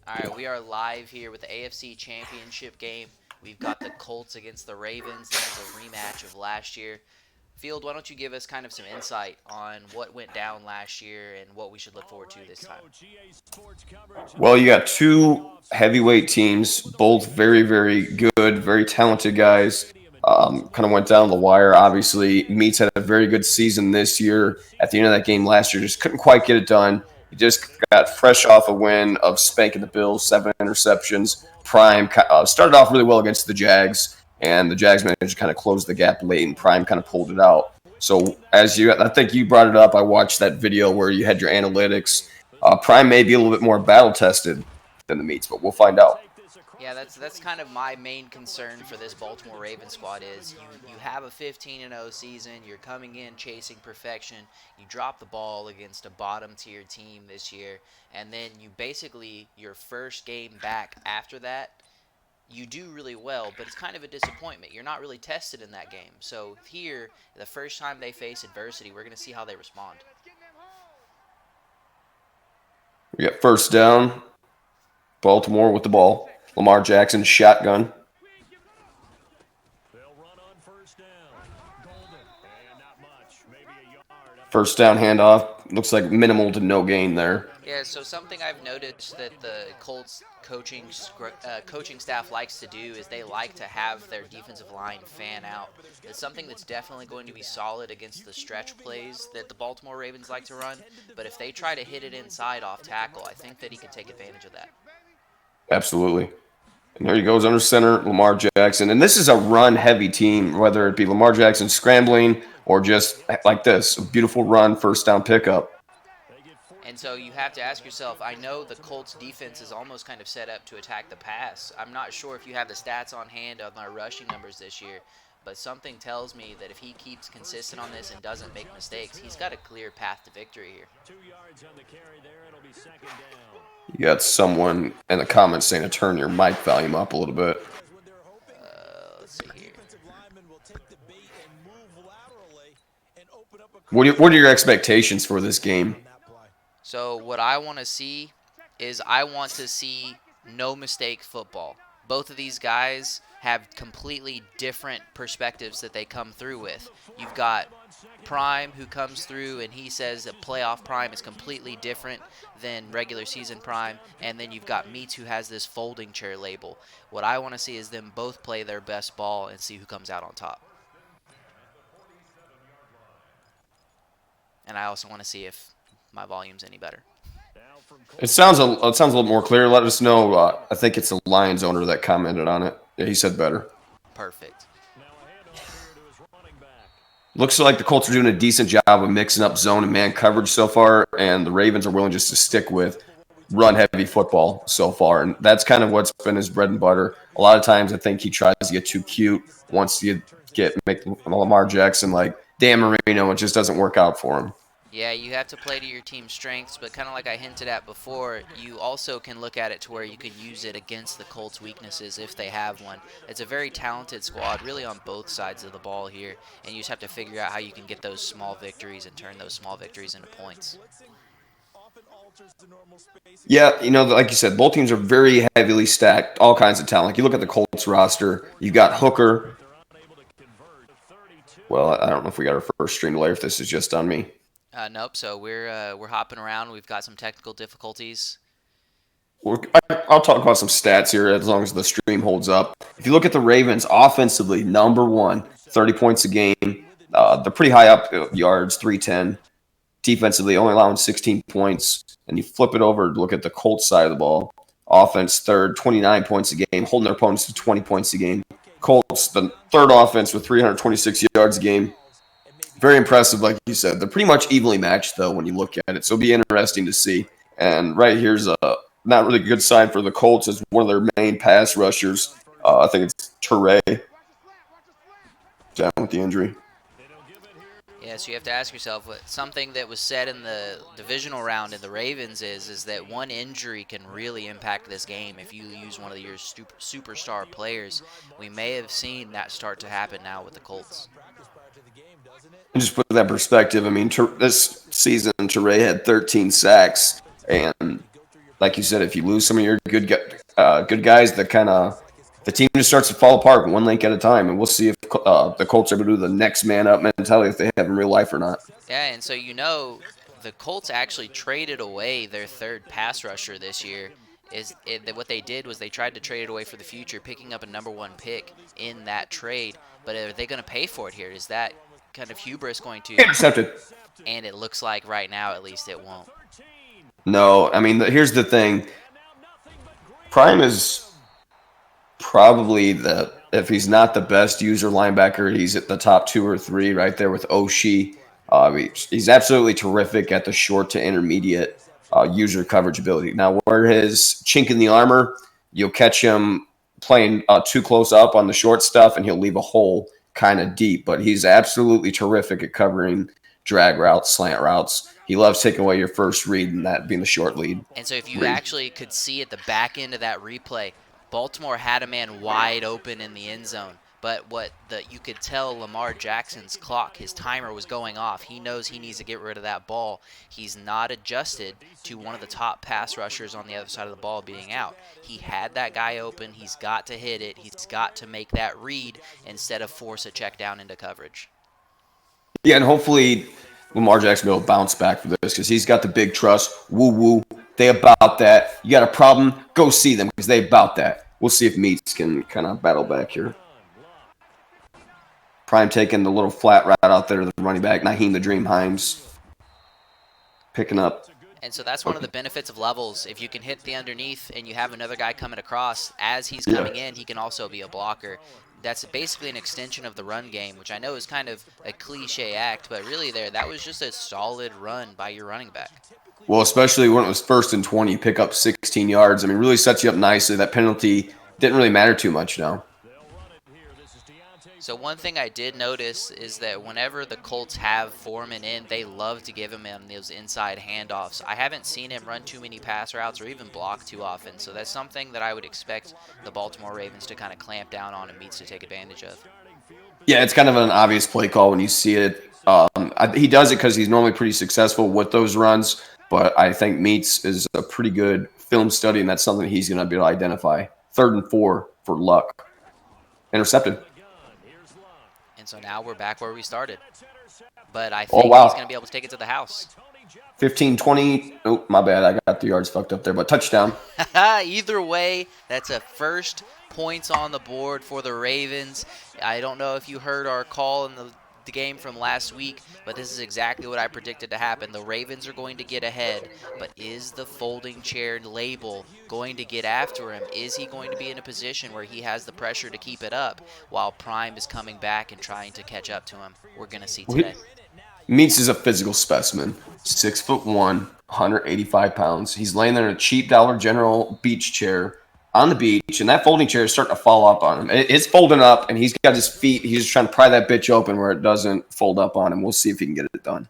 All right, we are live here with the AFC Championship game. We've got the Colts against the Ravens. This is a rematch of last year. Field, why don't you give us kind of some insight on what went down last year and what we should look forward to this time? Well, you got two heavyweight teams, both very, very good, very talented guys. Kind of went down the wire. Obviously, Meats had a very good season this year. At the end of that game last year, just couldn't quite get it done. He just got fresh off a win of spanking the Bills, 7 interceptions. Prime started off really well against the Jags, and the Jags managed to kind of close the gap late, and Prime kind of pulled it out. So, I think you brought it up. I watched that video where you had your analytics. Prime may be a little bit more battle tested than the Meats, but we'll find out. Yeah, that's kind of my main concern for this Baltimore Ravens squad is you have a 15-0 season, you're coming in chasing perfection, you drop the ball against a bottom tier team this year, and then you basically your first game back after that, you do really well, but it's kind of a disappointment. You're not really tested in that game. So here, the first time they face adversity, we're going to see how they respond. We got first down, Baltimore with the ball. Lamar Jackson, shotgun. First down handoff. Looks like minimal to no gain there. Yeah, so something I've noticed that the Colts coaching staff likes to do is they like to have their defensive line fan out. It's something that's definitely going to be solid against the stretch plays that the Baltimore Ravens like to run, but if they try to hit it inside off tackle, I think that he can take advantage of that. Absolutely. And there he goes under center, Lamar Jackson. And this is a run-heavy team, whether it be Lamar Jackson scrambling or just like this, a beautiful run, first down pickup. And so you have to ask yourself, I know the Colts defense is almost kind of set up to attack the pass. I'm not sure if you have the stats on hand of my rushing numbers this year, but something tells me that if he keeps consistent on this and doesn't make mistakes, he's got a clear path to victory here. You got someone in the comments saying to turn your mic volume up a little bit. Let's see here. What are your expectations for this game? So what I want to see is I want to see no mistake football. Both of these guys have completely different perspectives that they come through with. You've got Prime who comes through and he says that playoff Prime is completely different than regular season Prime, and then you've got Meats who has this folding chair label. What I want to see is them both play their best ball and see who comes out on top. And I also want to see if my volume's any better. It sounds a little more clear. Let us know. I think it's the Lions owner that commented on it. Yeah, he said better. Perfect. Looks like the Colts are doing a decent job of mixing up zone and man coverage so far, and the Ravens are willing just to stick with run-heavy football so far, and that's kind of what's been his bread and butter. A lot of times I think he tries to get too cute, wants to make Lamar Jackson like Dan Marino. It just doesn't work out for him. Yeah, you have to play to your team's strengths, but kind of like I hinted at before, you also can look at it to where you can use it against the Colts' weaknesses if they have one. It's a very talented squad, really on both sides of the ball here, and you just have to figure out how you can get those small victories and turn those small victories into points. Yeah, like you said, both teams are very heavily stacked, all kinds of talent. Like you look at the Colts roster, you've got Hooker. Well, I don't know if we got our first stream delay, if this is just on me. Nope. So we're hopping around. We've got some technical difficulties. I'll talk about some stats here as long as the stream holds up. If you look at the Ravens offensively, number one, 30 points a game. They're pretty high up yards, 310. Defensively, only allowing 16 points. And you flip it over to look at the Colts side of the ball. Offense, third, 29 points a game, holding their opponents to 20 points a game. Colts, the third offense with 326 yards a game. Very impressive, like you said. They're pretty much evenly matched, though, when you look at it. So it'll be interesting to see. And right here's a not really good sign for the Colts as one of their main pass rushers. I think it's Teray down with the injury. Yeah, so you have to ask yourself, something that was said in the divisional round in the Ravens is that one injury can really impact this game if you use one of your superstar players. We may have seen that start to happen now with the Colts. And just put that perspective, I mean, this season, Teray had 13 sacks, and like you said, if you lose some of your good guys, the team just starts to fall apart one link at a time, and we'll see if the Colts are able to do the next man up mentality if they have in real life or not. Yeah, and so the Colts actually traded away their third pass rusher this year. What they did was they tried to trade it away for the future, picking up a #1 pick in that trade. But are they going to pay for it here? Is that kind of hubris going to? Intercepted. And it looks like right now, at least, it won't. No, I mean, here's the thing. Prime is probably if he's not the best user linebacker, he's at the top 2 or 3 right there with Oshie. He's absolutely terrific at the short to intermediate user coverage ability. Now, where his chink in the armor, you'll catch him playing too close up on the short stuff, and he'll leave a hole kind of deep. But he's absolutely terrific at covering drag routes, slant routes. He loves taking away your first read and that being the short lead. And so if you actually could see at the back end of that replay, Baltimore had a man wide open in the end zone. But you could tell Lamar Jackson's clock, his timer was going off. He knows he needs to get rid of that ball. He's not adjusted to one of the top pass rushers on the other side of the ball being out. He had that guy open. He's got to hit it. He's got to make that read instead of force a check down into coverage. Yeah, and hopefully Lamar Jackson will bounce back for this because he's got the big trust. Woo-woo. They about that. You got a problem? Go see them because they about that. We'll see if Meats can kind of battle back here. Prime taking the little flat route out there to the running back. Naheem the Dream Himes picking up. And so that's one of the benefits of levels. If you can hit the underneath and you have another guy coming across, as he's coming in, he can also be a blocker. That's basically an extension of the run game, which I know is kind of a cliche act, but really that was just a solid run by your running back. Well, especially when it was 1st and 20, you pick up 16 yards. I mean, really sets you up nicely. That penalty didn't really matter too much now. So one thing I did notice is that whenever the Colts have Foreman in, they love to give him those inside handoffs. I haven't seen him run too many pass routes or even block too often, so that's something that I would expect the Baltimore Ravens to kind of clamp down on and Meats to take advantage of. Yeah, it's kind of an obvious play call when you see it. He does it because he's normally pretty successful with those runs, but I think Meats is a pretty good film study, and that's something he's going to be able to identify. 3rd and 4 for Luck. Intercepted. So now we're back where we started. But I think he's going to be able to take it to the house. 15-20. Oh, my bad. I got the yards fucked up there, but touchdown. Either way, that's a first points on the board for the Ravens. I don't know if you heard our call in the game from last week, but this is exactly what I predicted to happen. The Ravens are going to get ahead, but is the folding chair label going to get after him? Is he going to be in a position where he has the pressure to keep it up while Prime is coming back and trying to catch up to him? We're going to see today. Meats is a physical specimen. 6'1", 185 pounds. He's laying there in a cheap Dollar General beach chair on the beach, and that folding chair is starting to fall up on him. It's folding up, and he's got his feet. He's just trying to pry that bitch open where it doesn't fold up on him. We'll see if he can get it done.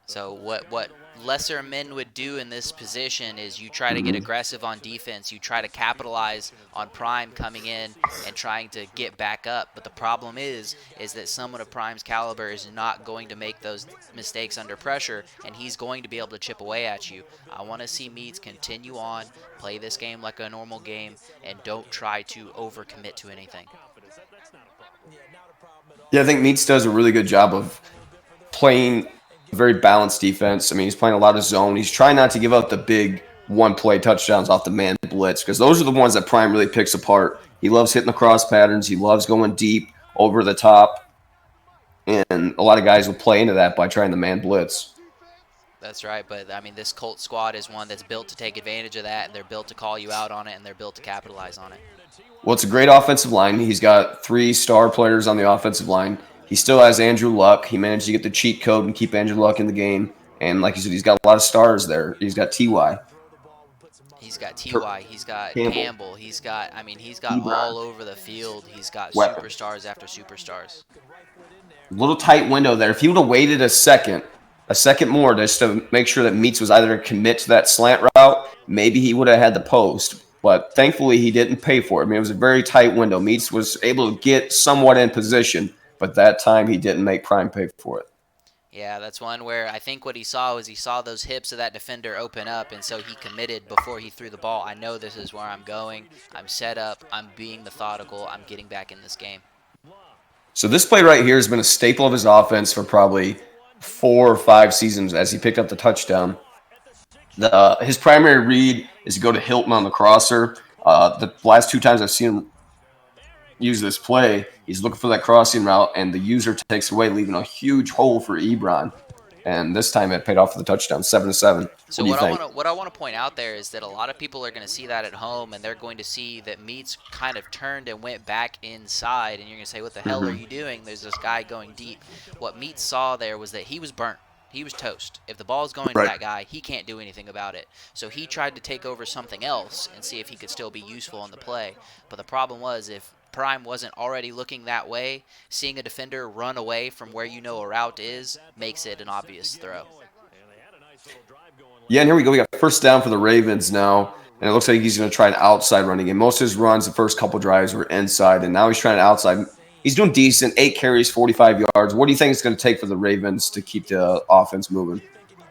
So what lesser men would do in this position is you try to get aggressive on defense. You try to capitalize on Prime coming in and trying to get back up. But the problem is that someone of Prime's caliber is not going to make those mistakes under pressure, and he's going to be able to chip away at you. I want to see Meats continue on, play this game like a normal game, and don't try to overcommit to anything. Yeah, I think Meats does a really good job of playing very balanced defense. I mean, he's playing a lot of zone. He's trying not to give up the big one-play touchdowns off the man blitz because those are the ones that Prime really picks apart. He loves hitting the cross patterns. He loves going deep over the top. And a lot of guys will play into that by trying the man blitz. That's right, but I mean, this Colt squad is one that's built to take advantage of that, and they're built to call you out on it, and they're built to capitalize on it. Well, it's a great offensive line. He's got 3 star players on the offensive line. He still has Andrew Luck. He managed to get the cheat code and keep Andrew Luck in the game. And like you said, he's got a lot of stars there. He's got T.Y. He's got T.Y. He's got Campbell. He's got all over the field. He's got superstars after superstars. Little tight window there. If he would have waited a second more just to make sure that Meats was either going to commit to that slant route, maybe he would have had the post. But thankfully, he didn't pay for it. I mean, it was a very tight window. Meats was able to get somewhat in position, but that time he didn't make Prime pay for it. Yeah, that's one where I think what he saw was he saw those hips of that defender open up, and so he committed before he threw the ball. I know this is where I'm going. I'm set up. I'm being methodical. I'm getting back in this game. So this play right here has been a staple of his offense for probably 4 or 5 seasons as he picked up the touchdown. His primary read is to go to Hilton on the crosser. The last 2 times I've seen him use this play, he's looking for that crossing route, and the user takes away, leaving a huge hole for Ebron. And this time it paid off for the touchdown, 7-7. What So do you think? what I want to point out there is that a lot of people are going to see that at home, and they're going to see that Meats kind of turned and went back inside, and you're going to say, "What the hell are Mm-hmm. you doing?" There's this guy going deep. What Meats saw there was that he was burnt. He was toast. If the ball is going to Right. that guy, he can't do anything about it. So he tried to take over something else and see if he could still be useful on the play. But the problem was if Prime wasn't already looking that way, seeing a defender run away from where you know a route is makes it an obvious throw. Yeah, and here we go. We got first down for the Ravens now, and it looks like he's going to try an outside running game. Most of his runs, the first couple drives, were inside, and now he's trying outside. He's doing decent, 8 carries, 45 yards. What do you think it's going to take for the Ravens to keep the offense moving?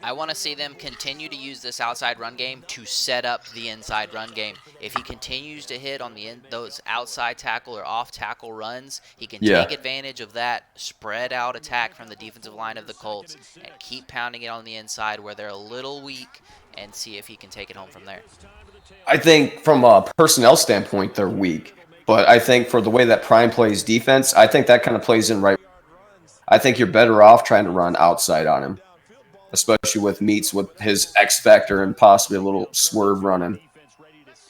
I want to see them continue to use this outside run game to set up the inside run game. If he continues to hit on those outside tackle or off tackle runs, he can Yeah. take advantage of that spread out attack from the defensive line of the Colts and keep pounding it on the inside where they're a little weak and see if he can take it home from there. I think from a personnel standpoint, they're weak. But I think for the way that Prime plays defense, I think that kind of plays in right. I think you're better off trying to run outside on him, especially with Meats with his X factor and possibly a little swerve running.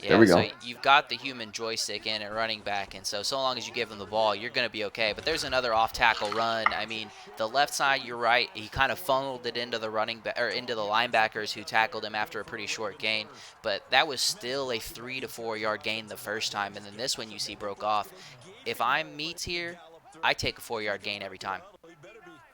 There Yeah, we so go. you've got the human joystick in at running back, and so long as you give him the ball, you're going to be okay. But there's another off-tackle run. I mean, the left side, you're right. He kind of funneled it into the or into the linebackers who tackled him after a pretty short gain. But that was still a 3 to 4 yard gain the first time, and then this one you see broke off. If I'm Meats here, I take a 4 yard gain every time.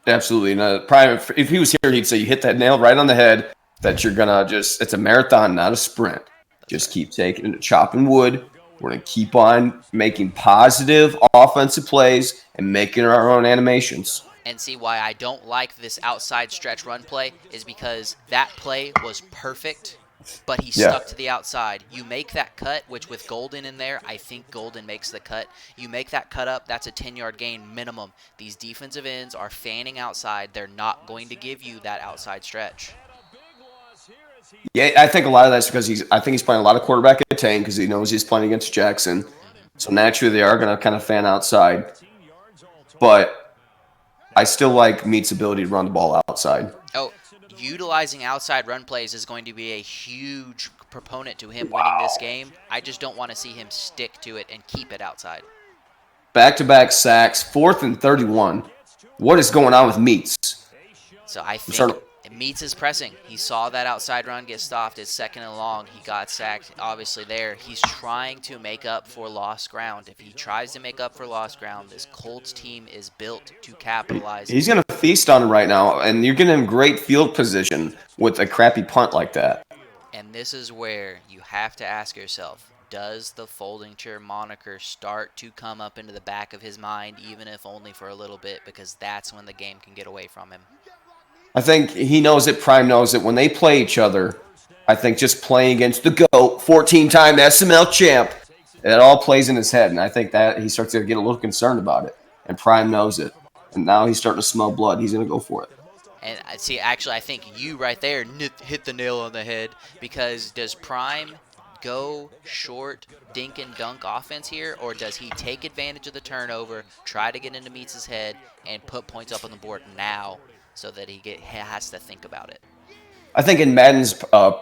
Absolutely. And Prime, if he was here, he'd say you hit that nail right on the head. That you're gonna it's a marathon, not a sprint. That's Just right. keep taking chopping wood. We're gonna keep on making positive offensive plays and making our own animations. And see why I don't like this outside stretch run play is because that play was perfect, but he Yeah. stuck to the outside. You make that cut, which with Golden in there, I think Golden makes the cut. You make that cut up, that's a 10-yard gain minimum. These defensive ends are fanning outside. They're not going to give you that outside stretch. Yeah, I think a lot of that's because I think he's playing a lot of quarterback at 10 because he knows he's playing against Jackson. Mm-hmm. So naturally they are gonna kind of fan outside. But I still like Meat's ability to run the ball outside. Oh, utilizing outside run plays is going to be a huge proponent to him winning this Wow. game. I just don't want to see him stick to it and keep it outside. Back-to-back sacks, 4th and 31. What is going on with Meats? So I I'm think starting. it meets his pressing. He saw that outside run get stopped. It's second and long. He got sacked. Obviously, there he's trying to make up for lost ground. If he tries to make up for lost ground, this Colts team is built to capitalize. He's going to feast on him right now, and you're getting him great field position with a crappy punt like that. And this is where you have to ask yourself, does the folding chair moniker start to come up into the back of his mind, even if only for a little bit, because that's when the game can get away from him. I think he knows it. Prime knows it. When they play each other, I think just playing against the GOAT, 14-time SML champ, it all plays in his head, and I think that he starts to get a little concerned about it. And Prime knows it, and now he's starting to smell blood. He's going to go for it. And see, actually, I think you right there hit the nail on the head, because does Prime go short dink and dunk offense here, or does he take advantage of the turnover, try to get into Meats' head, and put points up on the board now so that he has to think about it? I think in Madden's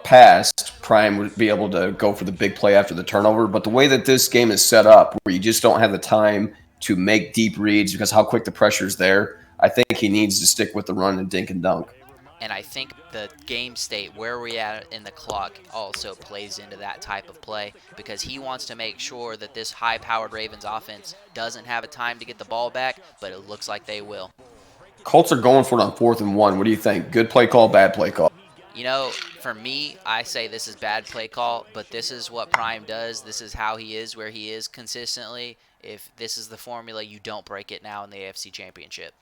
past, Prime would be able to go for the big play after the turnover. But the way that this game is set up, where you just don't have the time to make deep reads because how quick the pressure's there, I think he needs to stick with the run and dink and dunk. And I think the game state, where we're at in the clock, also plays into that type of play, because he wants to make sure that this high-powered Ravens offense doesn't have a time to get the ball back, but it looks like they will. Colts are going for it on 4th and 1. What do you think? Good play call, bad play call? You know, for me, I say this is bad play call, but this is what Prime does. This is how he is where he is consistently. If this is the formula, you don't break it now in the AFC Championship.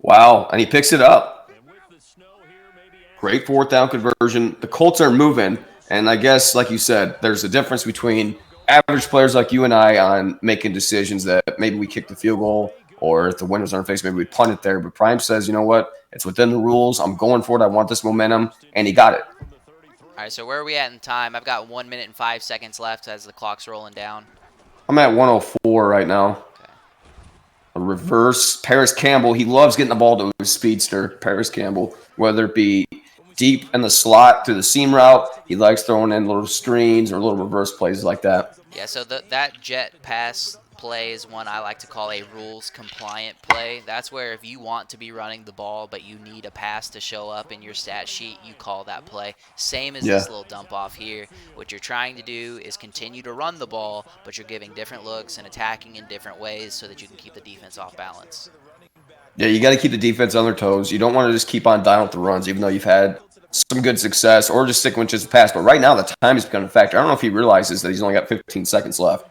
Wow, and he picks it up. Great fourth down conversion. The Colts are moving, and I guess, like you said, there's a difference between average players like you and I on making decisions that maybe we kick the field goal, or if the wind was on our face, maybe we punt it there. But Prime says, you know what? It's within the rules. I'm going for it. I want this momentum, and he got it. All right, so where are we at in time? I've got 1 minute and 5 seconds left as the clock's rolling down. I'm at 104 right now. Okay. A reverse. Paris Campbell, he loves getting the ball to his speedster, Paris Campbell, whether it be deep in the slot through the seam route. He likes throwing in little screens or little reverse plays like that. Yeah, so that jet pass play is one I like to call a rules compliant play. That's where if you want to be running the ball but you need a pass to show up in your stat sheet, you call that play. Same as Yeah. this little dump off here. What you're trying to do is continue to run the ball, but you're giving different looks and attacking in different ways so that you can keep the defense off balance. Yeah, you got to keep the defense on their toes. You don't want to just keep on dialing with the runs, even though you've had some good success, or just sticking with just the pass. But right now, the time has become a factor. I don't know if he realizes that he's only got 15 seconds left.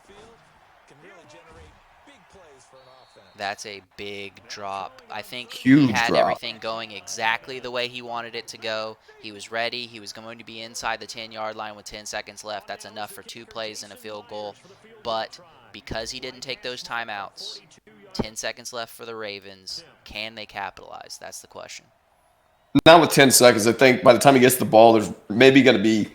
That's a big drop. I think he Huge had drop. everything going exactly the way he wanted it to go. He was ready. He was going to be inside the 10-yard line with 10 seconds left. That's enough for 2 plays and a field goal. But because he didn't take those timeouts, 10 seconds left for the Ravens. Can they capitalize? That's the question. Not with 10 seconds. I think by the time he gets the ball, there's maybe going to be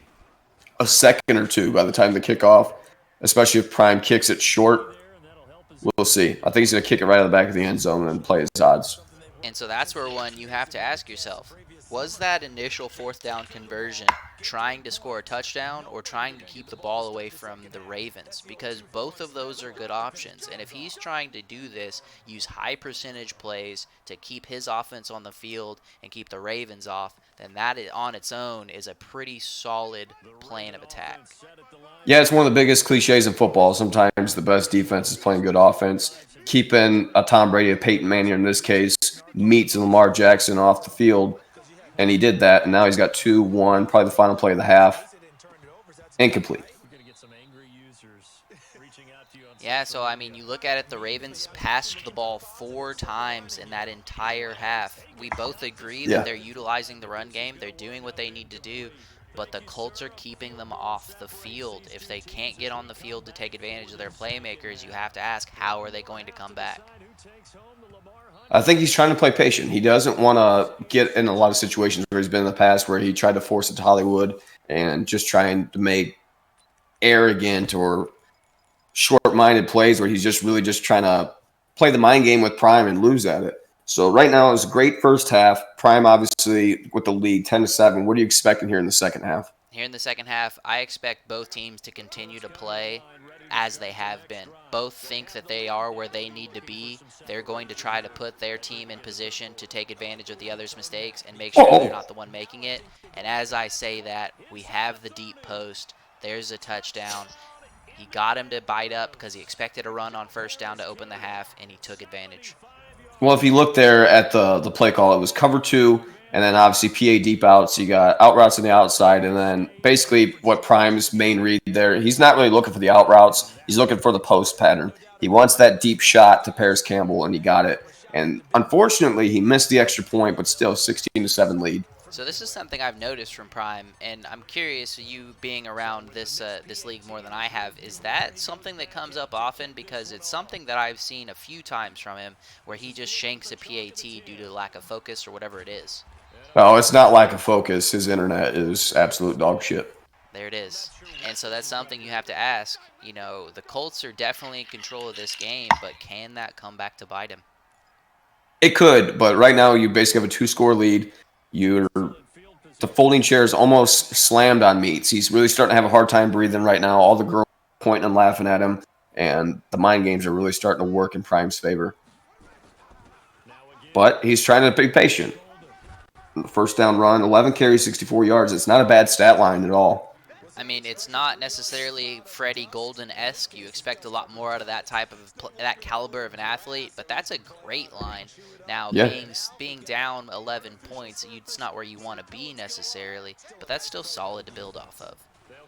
a second or two by the time the kickoff, especially if Prime kicks it short. We'll see. I think he's going to kick it right out of the back of the end zone and play his odds. And so that's where one you have to ask yourself, was that initial fourth down conversion trying to score a touchdown or trying to keep the ball away from the Ravens? Because both of those are good options. And if he's trying to do this, use high percentage plays to keep his offense on the field and keep the Ravens off, then that on its own is a pretty solid plan of attack. Yeah, it's one of the biggest cliches in football. Sometimes the best defense is playing good offense. Keeping a Tom Brady, a Peyton Manning in this case, meets Lamar Jackson off the field. And he did that, and now he's got 2-1, probably the final play of the half. Incomplete. Yeah, so I mean, you look at it, the Ravens passed the ball 4 times in that entire half. We both agree that they're utilizing the run game. They're doing what they need to do, but the Colts are keeping them off the field. If they can't get on the field to take advantage of their playmakers, you have to ask, how are they going to come back? I think he's trying to play patient. He doesn't want to get in a lot of situations where he's been in the past where he tried to force it to Hollywood and just trying to make arrogant or short-minded plays where he's just really just trying to play the mind game with Prime and lose at it. So right now it was a great first half. Prime obviously with the lead 10-7. What are you expecting here in the second half? Here in the second half, I expect both teams to continue to play as they have been. Both think that they are where they need to be. They're going to try to put their team in position to take advantage of the other's mistakes and make sure they're not the one making it. And as I say that, we have the deep post. There's a touchdown. He got him to bite up because he expected a run on first down to open the half, and he took advantage. Well, if you look there at the play call, it was cover 2, and then obviously PA deep out. So you got out routes on the outside, and then basically what Prime's main read there, he's not really looking for the out routes. He's looking for the post pattern. He wants that deep shot to Paris Campbell, and he got it. And unfortunately, he missed the extra point, but still 16-7 lead. So this is something I've noticed from Prime, and I'm curious, you being around this league more than I have, is that something that comes up often? Because it's something that I've seen a few times from him where he just shanks a PAT due to lack of focus or whatever it is. Oh, it's not lack of focus. His internet is absolute dog shit. There it is. And so that's something you have to ask. You know, the Colts are definitely in control of this game, but can that come back to bite him? It could, but right now you basically have a 2-score lead. The folding chair is almost slammed on Meats. He's really starting to have a hard time breathing right now. All the girls are pointing and laughing at him, and the mind games are really starting to work in Prime's favor. But he's trying to be patient. First down run, 11 carries, 64 yards. It's not a bad stat line at all. I mean, it's not necessarily Freddie Golden-esque. You expect a lot more out of that type of that caliber of an athlete, but that's a great line. Now, being down 11 points, it's not where you want to be necessarily, but that's still solid to build off of.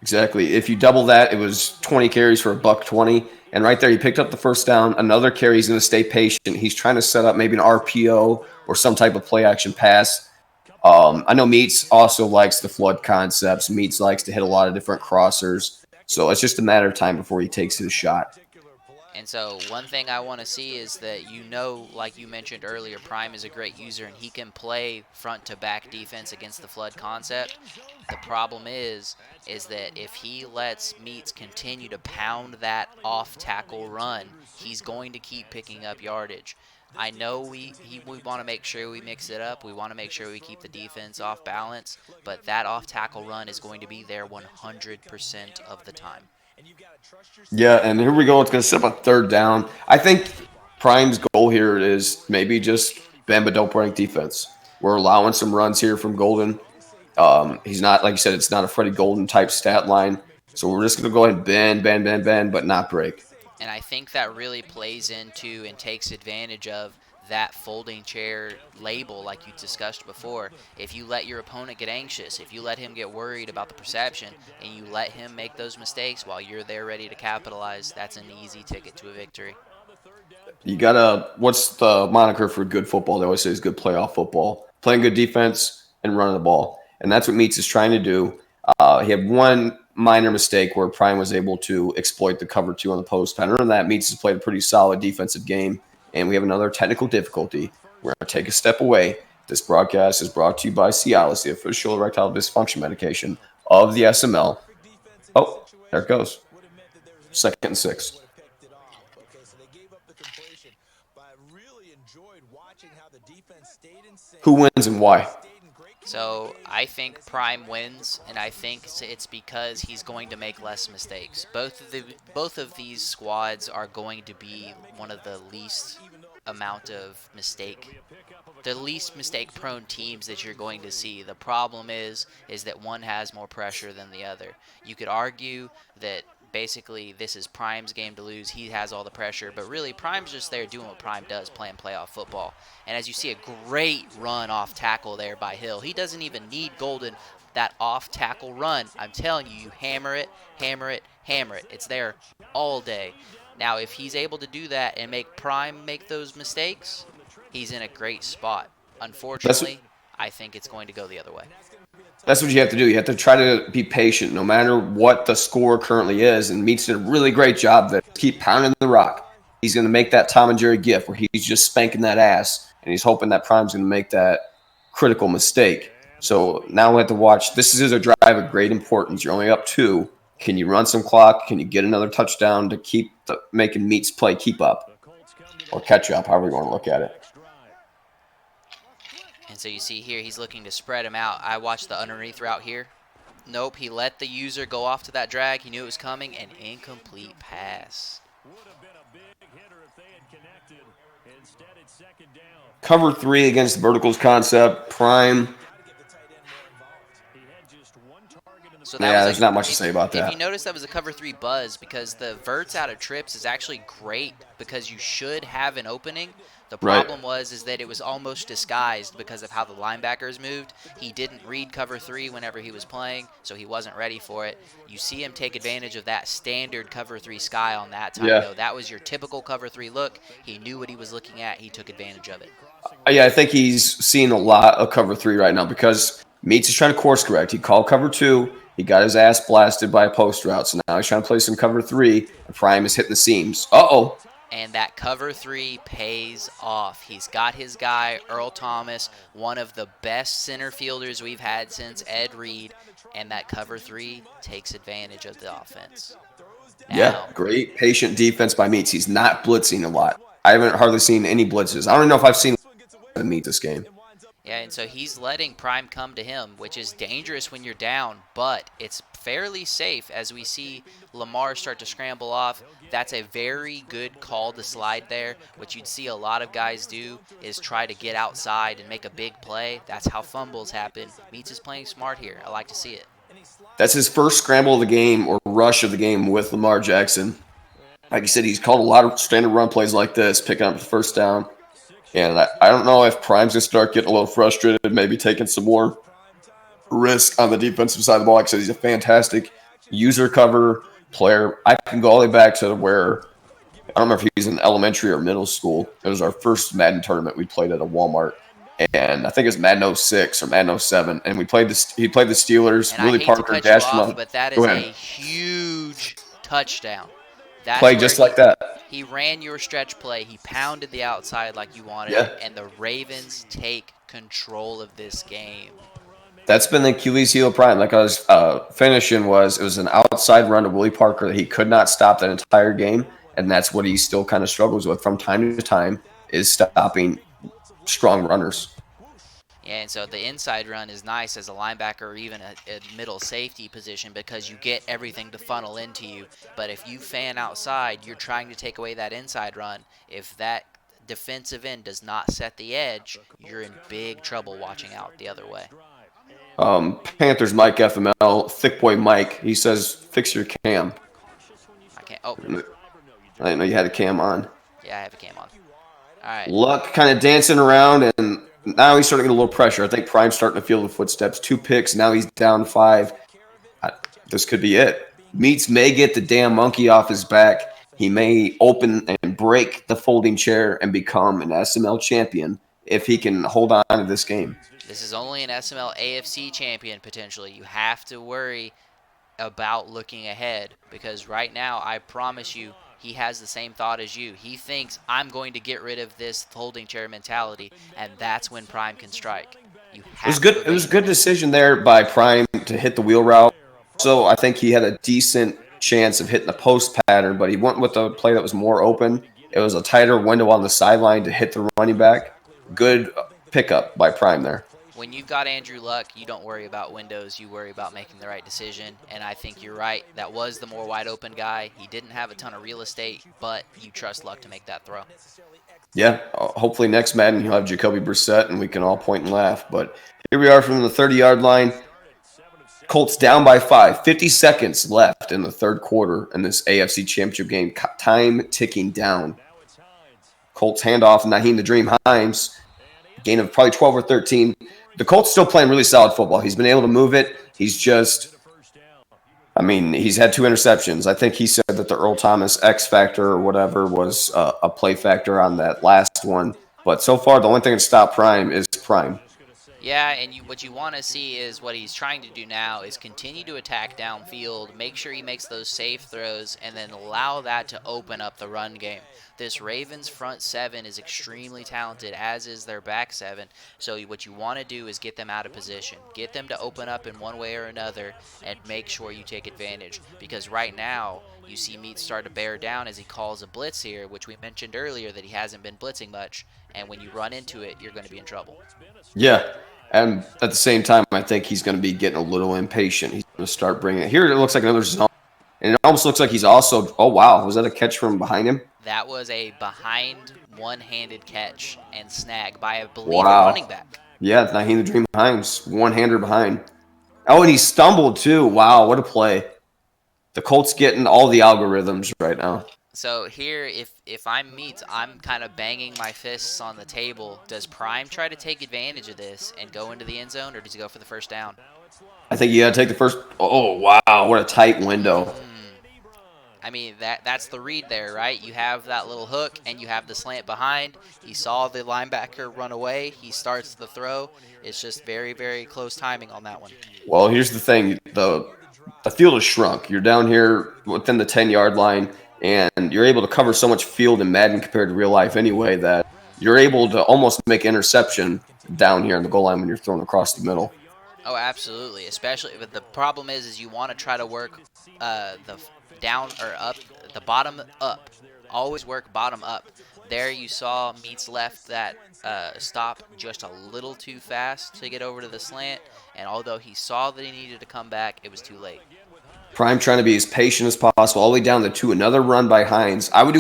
Exactly. If you double that, it was 20 carries for $120, and right there he picked up the first down. Another carry, he's going to stay patient. He's trying to set up maybe an RPO or some type of play action pass. I know Meats also likes the flood concepts. Meats likes to hit a lot of different crossers. So it's just a matter of time before he takes his shot. And so one thing I want to see is that, like you mentioned earlier, Prime is a great user and he can play front to back defense against the flood concept. The problem is that if he lets Meats continue to pound that off tackle run, he's going to keep picking up yardage. I know we want to make sure we mix it up. We want to make sure we keep the defense off balance, but that off tackle run is going to be there 100% of the time. Yeah, and here we go. It's going to set up a third down. I think Prime's goal here is maybe just bend but don't break defense. We're allowing some runs here from Golden. He's not, like you said, it's not a Freddie Golden type stat line. So we're just going to go ahead and bend, but not break. And I think that really plays into and takes advantage of that folding chair label like you discussed before. If you let your opponent get anxious, if you let him get worried about the perception, and you let him make those mistakes while you're there ready to capitalize, that's an easy ticket to a victory. You got to, what's the moniker for good football? They always say is good playoff football. Playing good defense and running the ball. And that's what Meats is trying to do. He had one minor mistake where Prime was able to exploit the cover 2 on the post. Other than that, Meats has played a pretty solid defensive game. And we have another technical difficulty. We're going to take a step away. This broadcast is brought to you by Cialis, the official erectile dysfunction medication of the SML. Oh, there it goes. 2nd and 6. Who wins and why? So I think Prime wins, and I think it's because he's going to make less mistakes. Both of these squads are going to be one of the least mistake-prone teams that you're going to see. The problem is that one has more pressure than the other. You could argue that basically this is Prime's game to lose. He has all the pressure, but really Prime's just there doing what Prime does, playing playoff football. And as you see, a great run off tackle there by Hill. He doesn't even need Golden. That off tackle run, I'm telling you, you hammer it, hammer it, hammer it. It's there all day. Now, if he's able to do that and make Prime make those mistakes, he's in a great spot. Unfortunately, I think it's going to go the other way. That's what you have to do. You have to try to be patient no matter what the score currently is. And Meats did a really great job there. Keep pounding the rock. He's going to make that Tom and Jerry gift where he's just spanking that ass. And he's hoping that Prime's going to make that critical mistake. So now we have to watch. This is a drive of great importance. You're only up 2. Can you run some clock? Can you get another touchdown to keep making Meats play keep up or catch up, however you want to look at it? And so you see here, he's looking to spread him out. I watched the underneath route here. Nope, he let the user go off to that drag. He knew it was coming. An incomplete pass. Cover 3 against the verticals concept. Prime. So there's not much to say about that. If you notice, that was a cover 3 buzz because the verts out of trips is actually great because you should have an opening. The problem was that it was almost disguised because of how the linebackers moved. He didn't read cover 3 whenever he was playing, so he wasn't ready for it. You see him take advantage of that standard cover 3 sky on that time, though. That was your typical cover 3 look. He knew what he was looking at. He took advantage of it. Yeah, I think he's seeing a lot of cover 3 right now because Meats is trying to course correct. He called cover 2. He got his ass blasted by a post route, so now he's trying to play some cover 3, and Prime is hitting the seams. Uh-oh. And that cover 3 pays off. He's got his guy, Earl Thomas, one of the best center fielders we've had since Ed Reed, and that cover 3 takes advantage of the offense. Now, great patient defense by Meats. He's not blitzing a lot. I haven't hardly seen any blitzes. I don't even know if I've seen Meats this game. Yeah, and so he's letting Prime come to him, which is dangerous when you're down, but it's fairly safe as we see Lamar start to scramble off. That's a very good call to slide there. What you'd see a lot of guys do is try to get outside and make a big play. That's how fumbles happen. Meats is playing smart here. I like to see it. That's his first scramble of the game or rush of the game with Lamar Jackson. Like you said, he's called a lot of standard run plays like this, picking up the first down. And I don't know if Prime's going to start getting a little frustrated, maybe taking some more risk on the defensive side of the ball. Like I said, he's a fantastic user cover player. I can go all the way back to where, I don't remember if he was in elementary or middle school. It was our first Madden tournament we played at a Walmart. and I think it was Madden '06 or Madden '07, and he played the Steelers. And I Willie hate to Parker cut you dashed him off, up. but that Go is ahead. a huge touchdown. That's Played where just like that. he ran your stretch play. He pounded the outside like you wanted Yeah. it, and the Ravens take control of this game. That's been the Achilles heel of Prime. Like I was finishing was it was an outside run to Willie Parker that he could not stop that entire game, and that's what he still kind of struggles with from time to time is stopping strong runners. And so the inside run is nice as a linebacker or even a middle safety position because you get everything to funnel into you. But if you fan outside, you're trying to take away that inside run. If that defensive end does not set the edge, you're in big trouble watching out the other way. Panthers Mike FML, Thick Boy Mike, he says, fix your cam. I can't. Oh, I didn't know you had a cam on. yeah, I have a cam on. All right. Luck kind of dancing around, and now he's starting to get a little pressure. I think Prime's starting to feel the footsteps. 2 picks, now he's down 5. This could be it. Meats may get the damn monkey off his back. He may open and break the folding chair and become an SML champion if he can hold on to this game. This is only an SML AFC champion potentially. You have to worry about looking ahead because right now, I promise you, he has the same thought as you. He thinks, I'm going to get rid of this folding chair mentality, and that's when Prime can strike. You It was have good. to It was a evade good it. decision there by Prime to hit the wheel route. So I think he had a decent chance of hitting the post pattern, but he went with a play that was more open. It was a tighter window on the sideline to hit the running back. Good pickup by Prime there. When you've got Andrew Luck, you don't worry about windows. You worry about making the right decision. And I think you're right. That was the more wide open guy. He didn't have a ton of real estate, but you trust Luck to make that throw. Yeah, hopefully next Madden he'll have Jacoby Brissett and we can all point and laugh. But here we are from the 30-yard line. Colts down by 5. 50 seconds left in the third quarter in this AFC Championship game. Time ticking down. Colts handoff, Naheem the Dream Himes. Gain of probably 12 or 13. The Colts still playing really solid football. He's been able to move it. He's just, I mean, he's had 2 interceptions. I think he said that the Earl Thomas X factor or whatever was a play factor on that last one. But so far, the only thing to stop Prime is Prime. Yeah, and what you want to see is what he's trying to do now is continue to attack downfield, make sure he makes those safe throws, and then allow that to open up the run game. This Ravens front 7 is extremely talented, as is their back 7. So what you want to do is get them out of position. Get them to open up in one way or another and make sure you take advantage. Because right now, you see Meat start to bear down as he calls a blitz here, which we mentioned earlier that he hasn't been blitzing much. And when you run into it, you're going to be in trouble. Yeah. And at the same time, I think he's going to be getting a little impatient. He's going to start bringing it. Here it looks like another zone. And it almost looks like he's also, oh, wow. Was that a catch from behind him? That was a behind one-handed catch and snag by, I believe, a Wow. running back. Yeah, Naheem the Dream Himes. One-hander behind. Oh, and he stumbled too. Wow, what a play. The Colts getting all the algorithms right now. So here, if I'm Meats, I'm kind of banging my fists on the table. Does Prime try to take advantage of this and go into the end zone, or does he go for the first down? I think you got to take the first. Oh, wow, what a tight window. I mean, that's the read there, right? You have that little hook, and you have the slant behind. He saw the linebacker run away. He starts the throw. It's just very, very close timing on that one. Well, here's the thing. The field has shrunk. You're down here within the 10-yard line, and you're able to cover so much field in Madden compared to real life anyway that you're able to almost make interception down here on the goal line when you're thrown across the middle. Oh, absolutely. Especially, but the problem is you want to try to work the down or up, the bottom up. Always work bottom up. There you saw Meats left that stop just a little too fast to get over to the slant, and although he saw that he needed to come back, it was too late. Prime trying to be as patient as possible, all the way down to another run by Hines. I would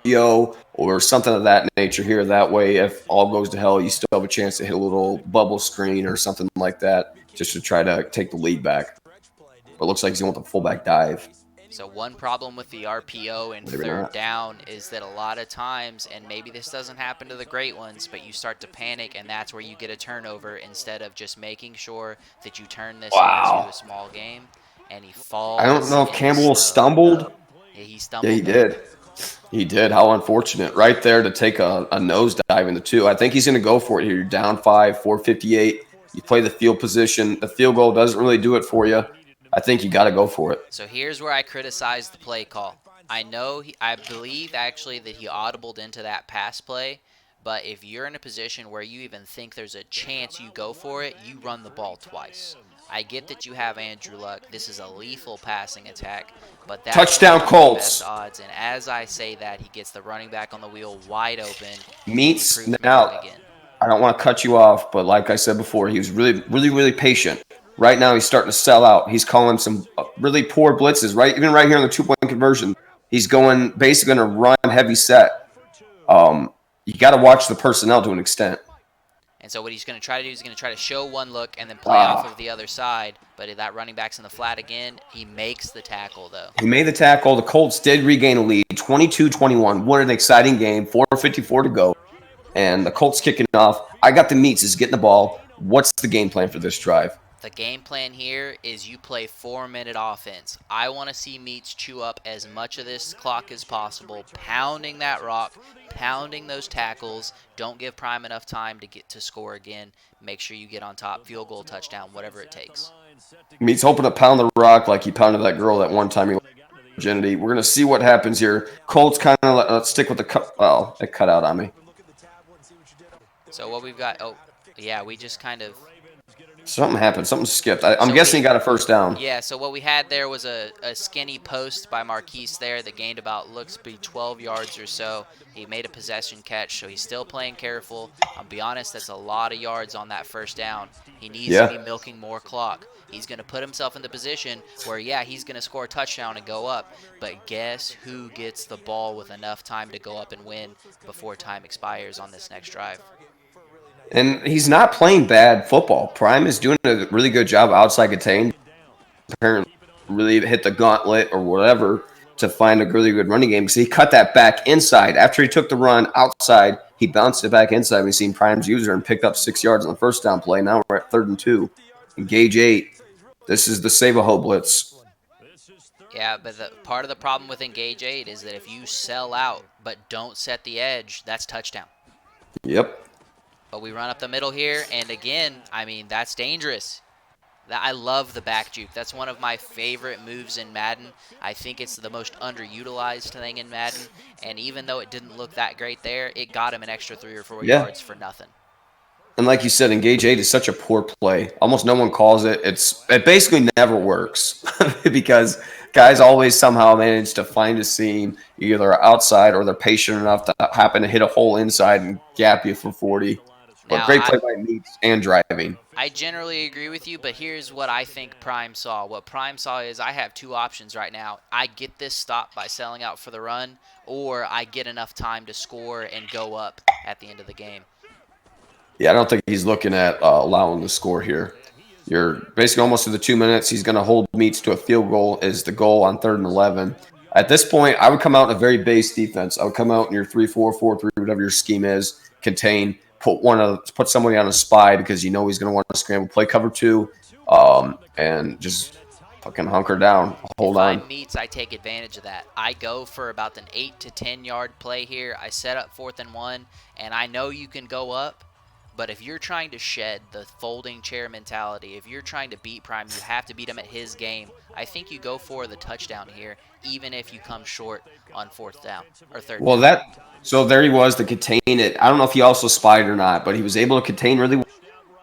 do or something of that nature here. That way, if all goes to hell, you still have a chance to hit a little bubble screen or something like that just to try to take the lead back. But it looks like he's going with a fullback dive. So one problem with the RPO and third down is that a lot of times, and maybe this doesn't happen to the great ones, but you start to panic, and that's where you get a turnover instead of just making sure that you turn this into a small game. And he falls. I don't know if Campbell stumbled. Yeah, he stumbled. Yeah, he did. He did. How unfortunate. Right there to take a nosedive in the 2. I think he's going to go for it here. You're down 5, 4:58. You play the field position. The field goal doesn't really do it for you. I think you got to go for it. So here's where I criticize the play call. I believe actually that he audibled into that pass play, but if you're in a position where you even think there's a chance you go for it, you run the ball twice. I get that you have Andrew Luck. This is a lethal passing attack, but that's when Touchdown you need the best Colts. odds. And as I say that, he gets the running back on the wheel wide open, and he Meets proves me now. wrong again. I don't want to cut you off, but like I said before, he was really, really, really patient. Right now, he's starting to sell out. He's calling some really poor blitzes. Right, even right here on the 2-point conversion, he's going basically going to run heavy set. You got to watch the personnel to an extent. And so what he's going to try to do is he's going to try to show one look and then play off of the other side. But if that running back's in the flat again, he makes the tackle, though. He made the tackle. The Colts did regain a lead, 22-21. What an exciting game. 4:54 to go. And the Colts kicking off. I got the meats is getting the ball. What's the game plan for this drive? The game plan here is you play 4-minute offense. I want to see Meats chew up as much of this clock as possible, pounding that rock, pounding those tackles. Don't give Prime enough time to get to score again. Make sure you get on top, field goal, touchdown, whatever it takes. Meats hoping to pound the rock like he pounded that girl that one time he lost virginity. We're going to see what happens here. Colts kind of let's stick with the cut. Well, it cut out on me. So what we've got, oh, yeah, we just kind of... Something happened. Something skipped. I'm guessing he got a first down. Yeah, so what we had there was a skinny post by Marquise there that gained about, looks to be 12 yards or so. He made a possession catch, so he's still playing careful. I'll be honest, that's a lot of yards on that first down. He needs to be milking more clock. He's going to put himself in the position where, yeah, he's going to score a touchdown and go up. But guess who gets the ball with enough time to go up and win before time expires on this next drive? And he's not playing bad football. Prime is doing a really good job outside contain. Apparently, really hit the gauntlet or whatever to find a really good running game. Because he cut that back inside. After he took the run outside, he bounced it back inside. We've seen Prime's user and picked up 6 yards on the first down play. Now we're at 3rd and 2. Engage 8. This is the Save-A-Ho blitz. Yeah, but part of the problem with Engage 8 is that if you sell out but don't set the edge, that's touchdown. Yep. But we run up the middle here, and again, I mean, that's dangerous. I love the back juke. That's one of my favorite moves in Madden. I think it's the most underutilized thing in Madden, and even though it didn't look that great there, it got him an extra 3 or 4 yards for nothing. And like you said, Engage 8 is such a poor play. Almost no one calls it. It basically never works because guys always somehow manage to find a seam, either outside or they're patient enough to happen to hit a hole inside and gap you for 40. But Now, great play by Meats and driving. I generally agree with you, but here's what I think Prime saw. What Prime saw is I have 2 options right now. I get this stop by selling out for the run, or I get enough time to score and go up at the end of the game. Yeah, I don't think he's looking at allowing the score here. You're basically almost to the 2 minutes. He's going to hold Meats to a field goal is the goal on 3rd and 11. At this point, I would come out in a very base defense. I would come out in your 3-4, 4-3, whatever your scheme is, contain, put somebody on a spy because you know he's going to want to scramble, play cover 2, and just fucking hunker down, hold on. If I'm Meats, I take advantage of that. I go for about an 8 to 10 yard play here. I set up 4th and 1, and I know you can go up. But if you're trying to shed the folding chair mentality, if you're trying to beat Prime, you have to beat him at his game. I think you go for the touchdown here, even if you come short on 4th down or 3rd down. So there he was to contain it. I don't know if he also spied or not, but he was able to contain really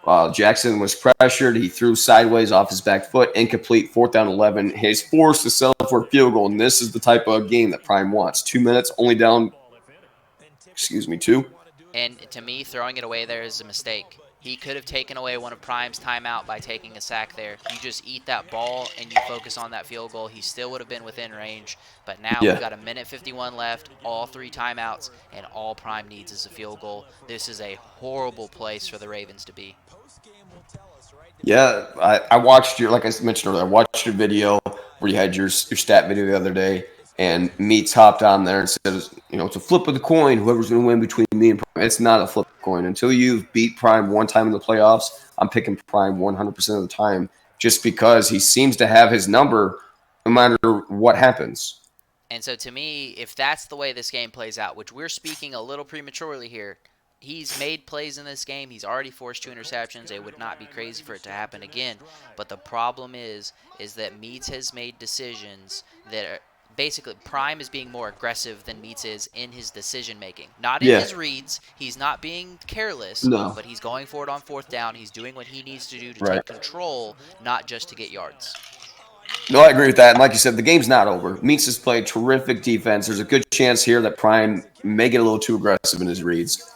well. Jackson was pressured. He threw sideways off his back foot, incomplete, 4th down 11. He's forced to settle for a field goal, and this is the type of game that Prime wants. 2 minutes, only down, 2. And to me, throwing it away there is a mistake. He could have taken away one of Prime's timeout by taking a sack there. You just eat that ball and you focus on that field goal. He still would have been within range. But now we've got 1:51 left, all 3 timeouts, and all Prime needs is a field goal. This is a horrible place for the Ravens to be. Yeah, I watched like I mentioned earlier, I watched your video where you had your stat video the other day. And Meats hopped on there and said, it's a flip of the coin. Whoever's going to win between me and Prime. It's not a flip of the coin. Until you've beat Prime one time in the playoffs, I'm picking Prime 100% of the time just because he seems to have his number no matter what happens. And so to me, if that's the way this game plays out, which we're speaking a little prematurely here, he's made plays in this game. He's already forced 2 interceptions. It would not be crazy for it to happen again. But the problem is that Meats has made decisions that are basically Prime is being more aggressive than Meats is in his decision making. Not in Yeah. his reads. He's not being careless, No. but he's going for it on fourth down. He's doing what he needs to do to Right. take control, not just to get yards. No, I agree with that. And like you said, the game's not over. Meats has played terrific defense. There's a good chance here that Prime may get a little too aggressive in his reads.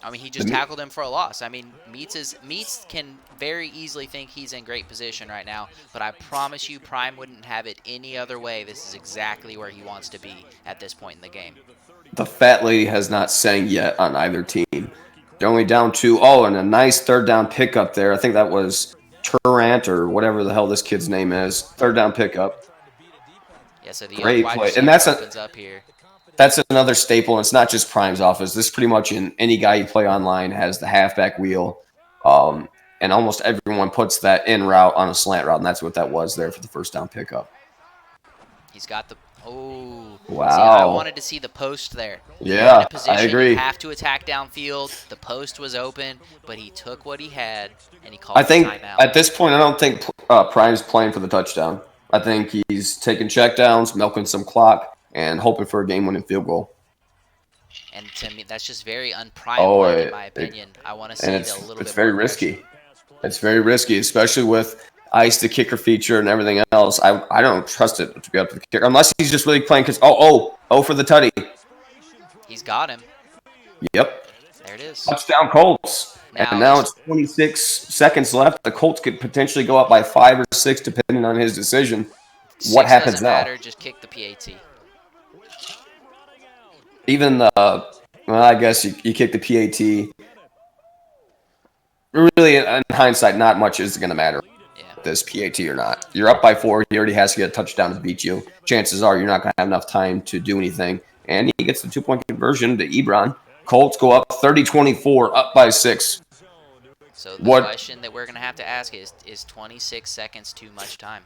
I mean, he just tackled him for a loss. I mean, Meats can very easily think he's in great position right now, but I promise you Prime wouldn't have it any other way. This is exactly where he wants to be at this point in the game. The fat lady has not sang yet on either team. They're only down 2. Oh, and a nice third down pickup there. I think that was Turant or whatever the hell this kid's name is. Third down pickup. Yeah, so the Great wide play. receiver And that's opens up here. That's another staple, and it's not just Prime's office. This pretty much in any guy you play online has the halfback wheel, and almost everyone puts that in route on a slant route, and that's what that was there for the first down pickup. He's got the Wow. See, I wanted to see the post there. Yeah, in a position, I agree. You have to attack downfield. The post was open, but he took what he had and he called I think the timeout. at this point, I don't think Prime's playing for the touchdown. I think he's taking checkdowns, milking some clock, and hoping for a game-winning field goal. And to me, that's just very unprime-like, in my opinion. I want to see And a little bit it's very more risky. It's very risky, especially with Ice, the kicker feature, and everything else. I don't trust it to be up to the kicker unless he's just really playing because for the tutty. He's got him. Yep. There it is. Touchdown Colts. And now it's 26 seconds left. The Colts could potentially go up by 5 or 6 depending on his decision. What happens doesn't now? matter. Just kick the PAT. Even I guess you kick the PAT. Really, in hindsight, not much is going to matter. This PAT or not. You're up by 4. He already has to get a touchdown to beat you. Chances are you're not going to have enough time to do anything. And he gets the 2-point conversion to Ebron. Colts go up 30-24, up by 6. So the question that we're going to have to ask is 26 seconds too much time?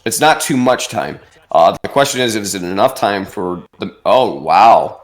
It's not too much time. The question is it enough time for the... Oh, wow.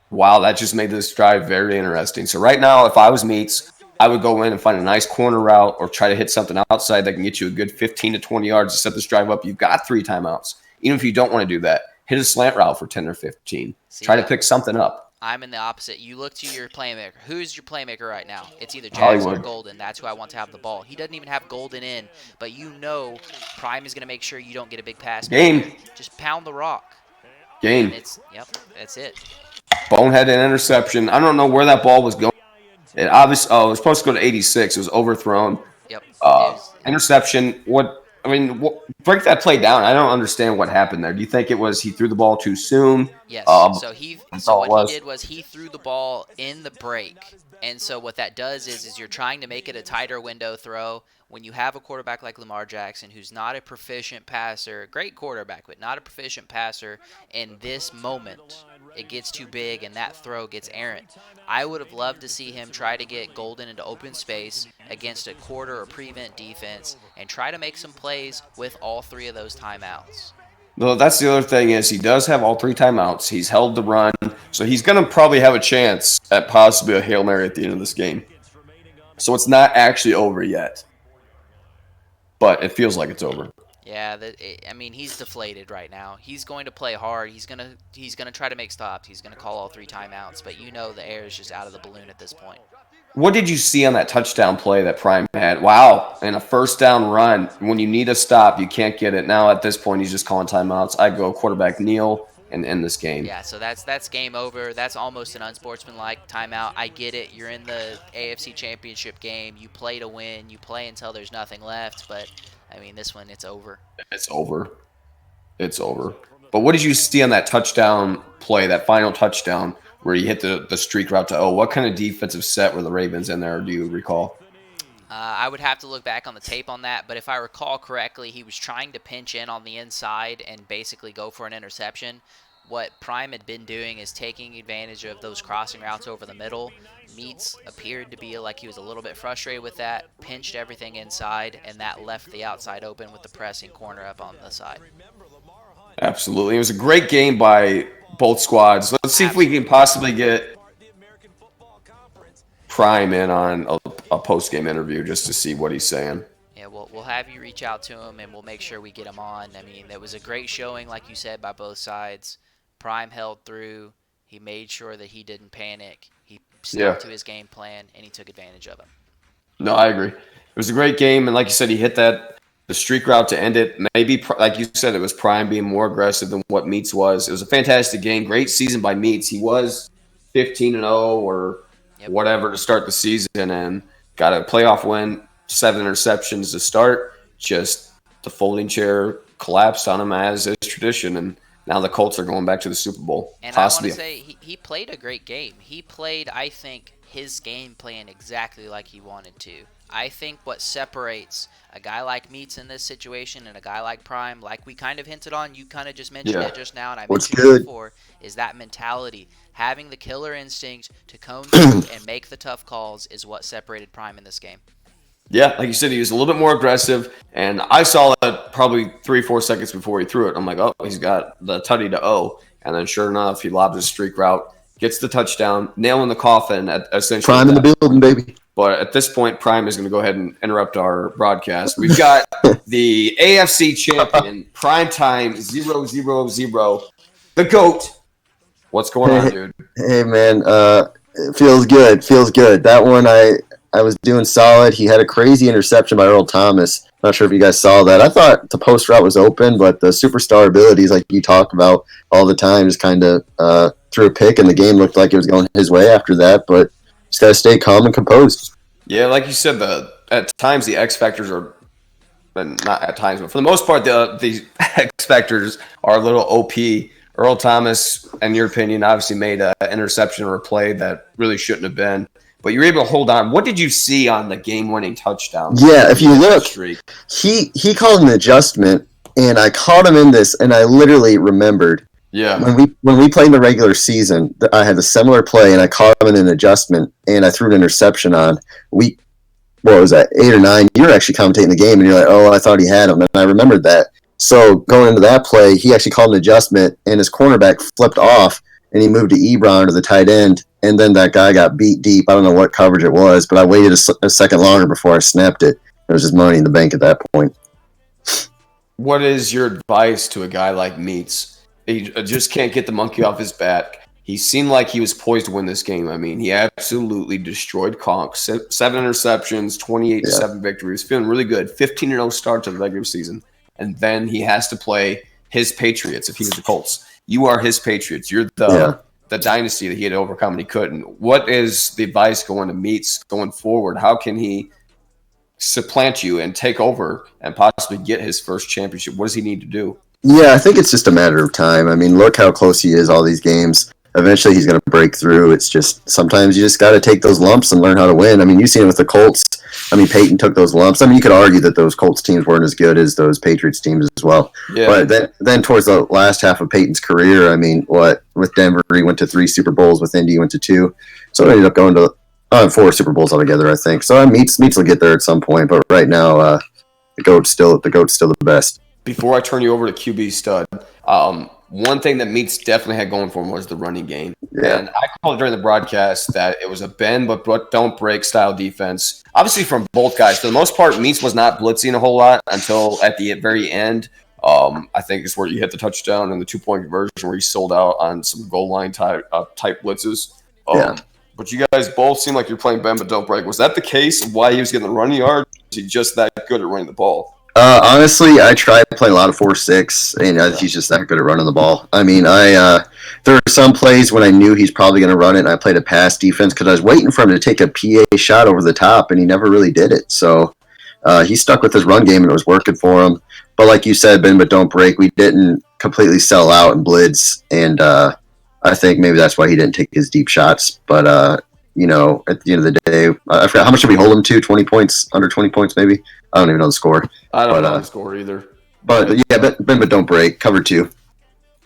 Wow, that just made this drive very interesting. So right now, if I was Meats, I would go in and find a nice corner route or try to hit something outside that can get you a good 15 to 20 yards to set this drive up. You've got 3 timeouts. Even if you don't want to do that, hit a slant route for 10 or 15. Try to pick something up. I'm in the opposite. You look to your playmaker. Who's your playmaker right now? It's either Jackson or Golden. That's who I want to have the ball. He doesn't even have Golden in, but you know Prime is going to make sure you don't get a big pass. Game. Just pound the rock. Game. That's it. Bonehead and interception. I don't know where that ball was going. It obviously, it was supposed to go to 86. It was overthrown. Yep. Interception. Break that play down. I don't understand what happened there. Do you think it was he threw the ball too soon? Yes. So what he did was he threw the ball in the break. And so what that does is you're trying to make it a tighter window throw. When you have a quarterback like Lamar Jackson, who's not a proficient passer, great quarterback, but not a proficient passer, in this moment, it gets too big and that throw gets errant. I would have loved to see him try to get Golden into open space against a quarter or prevent defense and try to make some plays with all 3 of those timeouts. Well, that's the other thing is he does have all 3 timeouts. He's held the run, so he's going to probably have a chance at possibly a Hail Mary at the end of this game. So it's not actually over yet, but it feels like it's over. Yeah, he's deflated right now. He's going to play hard. He's gonna try to make stops. He's gonna call all 3 timeouts, but you know the air is just out of the balloon at this point. What did you see on that touchdown play that Prime had? Wow, in a first down run, when you need a stop, you can't get it. Now at this point, he's just calling timeouts. I go quarterback kneel and end this game. Yeah, so that's game over. That's almost an unsportsmanlike timeout. I get it. You're in the AFC Championship game. You play to win. You play until there's nothing left. But, this one, it's over. It's over. It's over. But what did you see on that touchdown play, that final touchdown, where you hit the streak route to what kind of defensive set were the Ravens in there, do you recall? I would have to look back on the tape on that, but if I recall correctly, he was trying to pinch in on the inside and basically go for an interception. What Prime had been doing is taking advantage of those crossing routes over the middle. Meats appeared to be like he was a little bit frustrated with that, pinched everything inside, and that left the outside open with the pressing corner up on the side. Absolutely. It was a great game by both squads. Let's see if we can possibly get Prime in on a post-game interview just to see what he's saying. Yeah, we'll have you reach out to him, and we'll make sure we get him on. I mean, it was a great showing, like you said, by both sides. Prime held through. He made sure that he didn't panic. He stuck Yeah. to his game plan, and he took advantage of him. No, I agree. It was a great game, and like you said, he hit the streak route to end it. Maybe, like you said, it was Prime being more aggressive than what Meats was. It was a fantastic game. Great season by Meats. He was 15-0 or whatever to start the season, and got a playoff win, 7 interceptions to start. Just the folding chair collapsed on him as is tradition, and now the Colts are going back to the Super Bowl. And Possibly. I want to say he played a great game. He played, I think, his game plan exactly like he wanted to. I think what separates a guy like Meats in this situation and a guy like Prime, like we kind of hinted on, you kind of just mentioned it just now, and I mentioned it before, is that mentality. Having the killer instinct to cone through and make the tough calls is what separated Prime in this game. Yeah, like you said, he was a little bit more aggressive, and I saw that probably 3-4 seconds before he threw it. I'm like, oh, he's got the tutty to O, and then sure enough, he lobs his streak route, gets the touchdown, nailing the coffin at essentially. Prime in the building, baby. But at this point, Prime is going to go ahead and interrupt our broadcast. We've got the AFC champion, Primetime 000, the GOAT. What's going on, dude? Hey, man. It feels good. Feels good. That one, I was doing solid. He had a crazy interception by Earl Thomas. Not sure if you guys saw that. I thought the post route was open, but the superstar abilities, like you talk about all the time, just kind of threw a pick, and the game looked like it was going his way after that. But just got to stay calm and composed. Yeah, like you said, at times the X factors are, not at times, but for the most part, the X factors are a little OP. Earl Thomas, in your opinion, obviously made an interception or a play that really shouldn't have been. But you were able to hold on. What did you see on the game-winning touchdown? Yeah, if you look, he called an adjustment, and I caught him in this, and I literally remembered. Yeah. When we played in the regular season, I had a similar play, and I caught him in an adjustment, and I threw an interception on. What was that, 8 or 9? You were actually commentating the game, and you're like, oh, I thought he had him, and I remembered that. So going into that play, he actually called an adjustment, and his cornerback flipped off, and he moved to Ebron to the tight end, and then that guy got beat deep. I don't know what coverage it was, but I waited a second longer before I snapped it. It was just money in the bank at that point. What is your advice to a guy like Meats? He just can't get the monkey off his back. He seemed like he was poised to win this game. I mean, he absolutely destroyed Conk. 7 interceptions, 28-7 victory. He was feeling really good. 15-0 start to the regular season. And then he has to play his Patriots if he was the Colts. You are his Patriots. You're the dynasty that he had to overcome, and he couldn't. What is the advice going to Meats going forward? How can he supplant you and take over and possibly get his first championship? What does he need to do? Yeah, I think it's just a matter of time. I mean, look how close he is all these games. Eventually he's going to break through. It's just sometimes you just got to take those lumps and learn how to win. I mean, you've seen it with the Colts. I mean, Peyton took those lumps. I mean, you could argue that those Colts teams weren't as good as those Patriots teams as well. Yeah. But then towards the last half of Peyton's career, I mean, with Denver, he went to 3 Super Bowls. With Indy, he went to 2. So he ended up going to 4 Super Bowls altogether, I think. So Meats will get there at some point. But right now, the GOAT's still the best. Before I turn you over to QB Stud, one thing that Meats definitely had going for him was the running game. Yeah. And I called it during the broadcast that it was a bend but don't break style defense. Obviously from both guys. For the most part, Meats was not blitzing a whole lot until at the very end. I think is where you hit the touchdown and the 2-point conversion where he sold out on some goal line type blitzes. But you guys both seem like you're playing bend but don't break. Was that the case of why he was getting the running yard? Was he just that good at running the ball? Honestly, I tried to play a lot of 4-6, and he's just that good at running the ball. I mean, there were some plays when I knew he's probably going to run it, and I played a pass defense because I was waiting for him to take a PA shot over the top, and he never really did it. So he stuck with his run game, and it was working for him. But like you said, bend but don't break, we didn't completely sell out and blitz, and I think maybe that's why he didn't take his deep shots. But, at the end of the day, I forgot, how much did we hold him to? 20 points? Under 20 points, maybe? I don't even know the score. I don't know the score either. But yeah, bend but don't break. Cover 2.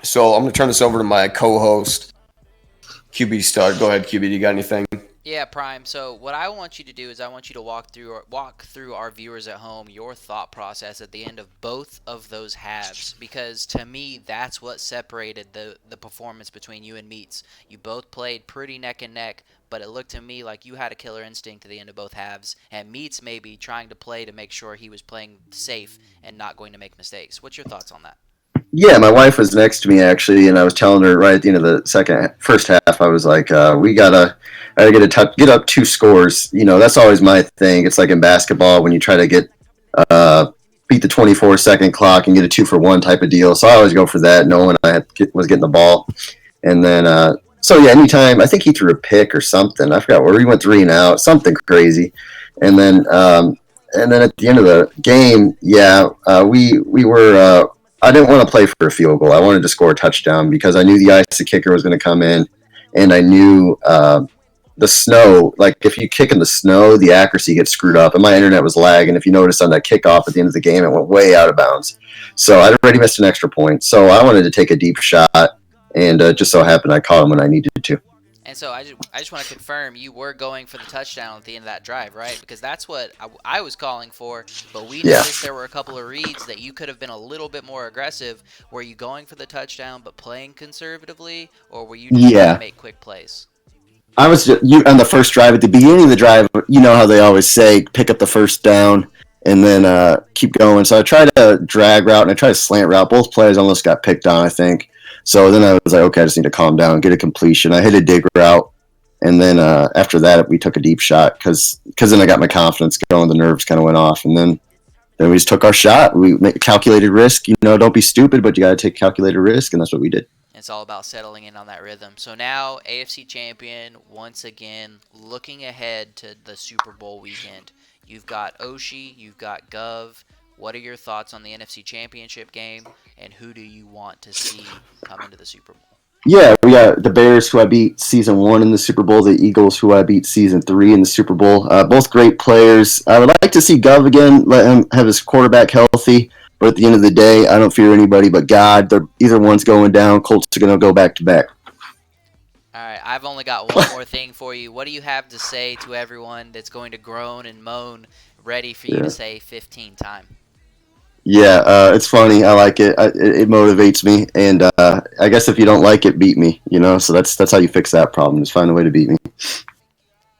So I'm going to turn this over to my co-host, QB Stud. Go ahead, QB. Do you got anything? Yeah, Prime. So what I want you to do is I want you to walk through our viewers at home your thought process at the end of both of those halves, because to me that's what separated the performance between you and Meats. You both played pretty neck and neck, but it looked to me like you had a killer instinct at the end of both halves, and Meats maybe trying to play to make sure he was playing safe and not going to make mistakes. What's your thoughts on that? Yeah, my wife was next to me actually, and I was telling her right at the end of the first half, I was like, I gotta get up two scores. You know, that's always my thing. It's like in basketball when you try to uh, beat the 24-second clock and get a 2-for-1 type of deal. So I always go for that, knowing was getting the ball. And then, so yeah, anytime I think he threw a pick or something. I forgot where he went 3 and out, something crazy. And then, at the end of the game, yeah, we were. I didn't want to play for a field goal. I wanted to score a touchdown because I knew the icy kicker was going to come in, and I knew the snow. Like if you kick in the snow, the accuracy gets screwed up, and my internet was lagging. If you noticed on that kickoff at the end of the game, it went way out of bounds. So I'd already missed an extra point. So I wanted to take a deep shot, and just so happened I caught him when I needed to. And so I just want to confirm you were going for the touchdown at the end of that drive, right? Because that's what I was calling for. But we Yeah. noticed there were a couple of reads that you could have been a little bit more aggressive. Were you going for the touchdown but playing conservatively, or were you just trying to Yeah. make quick plays? I was you on the first drive at the beginning of the drive. You know how they always say, pick up the first down and then keep going. So I tried a drag route and I tried a slant route. Both plays almost got picked on, I think. So then I was like, okay, I just need to calm down, get a completion. I hit a dig route, and then after that we took a deep shot because then I got my confidence going. The nerves kind of went off, and then we just took our shot. We made calculated risk. You know, don't be stupid, but you got to take calculated risk, and that's what we did. It's all about settling in on that rhythm. So now, AFC champion, once again, looking ahead to the Super Bowl weekend. You've got Oshi, you've got Gov. What are your thoughts on the NFC championship game, and who do you want to see come into the Super Bowl? Yeah, we got the Bears, who I beat season 1 in the Super Bowl, the Eagles, who I beat season 3 in the Super Bowl. Both great players. I would like to see Gov again, let him have his quarterback healthy. But at the end of the day, I don't fear anybody but God. Either one's going down. Colts are going to go back to back. All right, I've only got one more thing for you. What do you have to say to everyone that's going to groan and moan, ready for you Yeah. to say 15 time? Yeah, it's funny. I like it. It motivates me, and I guess if you don't like it, beat me. You know, so that's how you fix that problem. Is find a way to beat me.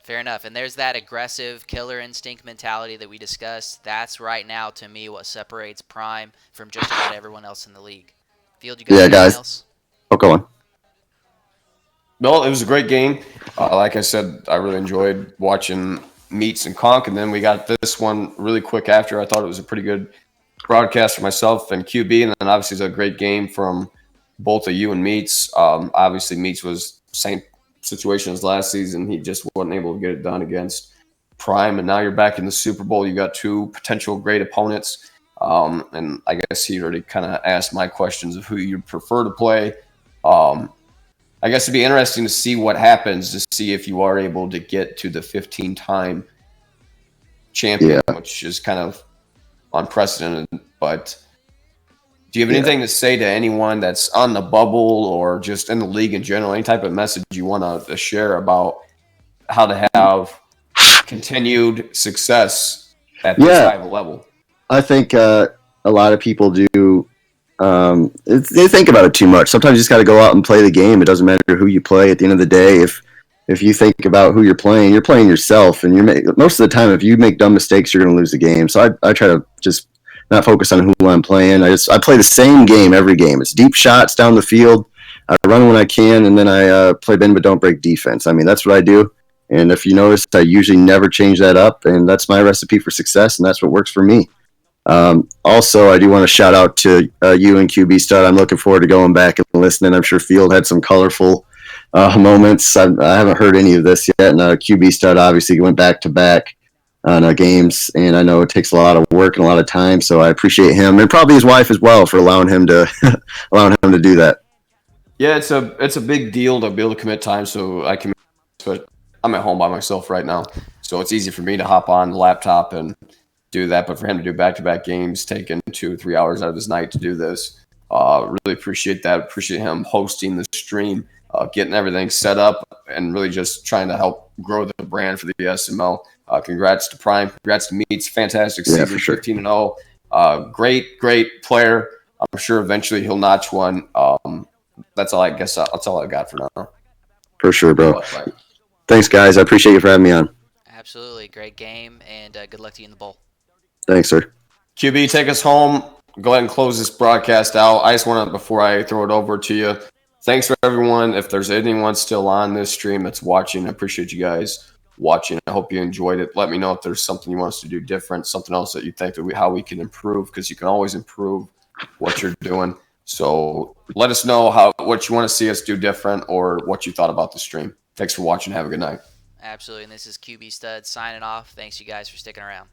Fair enough. And there's that aggressive killer instinct mentality that we discussed. That's right now, to me, what separates Prime from just about everyone else in the league. Field, you got Yeah, anything guys. else? Oh, go on. Well, it was a great game. Like I said, I really enjoyed watching Meats and Conk, and then we got this one really quick after. I thought it was a pretty good broadcast for myself and QB, and then obviously it's a great game from both of you and Meats. Obviously, Meats was same situation as last season. He just wasn't able to get it done against Prime, and now you're back in the Super Bowl. You got two potential great opponents, and I guess he already kind of asked my questions of who you prefer to play. I guess it'd be interesting to see what happens to see if you are able to get to the 15-time champion, Yeah. which is kind of unprecedented. But do you have anything to say to anyone that's on the bubble or just in the league in general? Any type of message you want to share about how to have continued success at this Yeah. high of a level? I think a lot of people do. They think about it too much. Sometimes you just got to go out and play the game. It doesn't matter who you play. At the end of the day, if you think about who you're playing yourself. And most of the time, if you make dumb mistakes, you're going to lose the game. So I try to just not focus on who I'm playing. I play the same game every game. It's deep shots down the field. I run when I can, and then I play bend but don't break defense. I mean, that's what I do. And if you notice, I usually never change that up, and that's my recipe for success, and that's what works for me. Also, I do want to shout out to you and QB Stud. I'm looking forward to going back and listening. I'm sure Field had some colorful moments. I haven't heard any of this yet, and QB Stud obviously went back to back on games, and I know it takes a lot of work and a lot of time. So I appreciate him, and probably his wife as well, for allowing him to do that. Yeah, it's a big deal to be able to commit time so I can. But I'm at home by myself right now, so it's easy for me to hop on the laptop and do that. But for him to do back-to-back games, taking 2 or 3 hours out of his night to do this, really appreciate that. Appreciate him hosting the stream. getting everything set up, and really just trying to help grow the brand for the SML. Congrats to Prime. Congrats to Meats. Fantastic season, for sure. 15-0. Great player. I'm sure eventually he'll notch one. That's all I guess. That's all I got for now. For sure, bro. Thanks, guys. I appreciate you for having me on. Absolutely. Great game, and good luck to you in the bowl. Thanks, sir. QB, take us home. Go ahead and close this broadcast out. I just want to, before I throw it over to you, thanks for everyone. If there's anyone still on this stream that's watching, I appreciate you guys watching. I hope you enjoyed it. Let me know if there's something you want us to do different, something else that you think that how we can improve, because you can always improve what you're doing. So let us know what you want to see us do different, or what you thought about the stream. Thanks for watching. Have a good night. Absolutely. And this is QB Stud signing off. Thanks, you guys, for sticking around.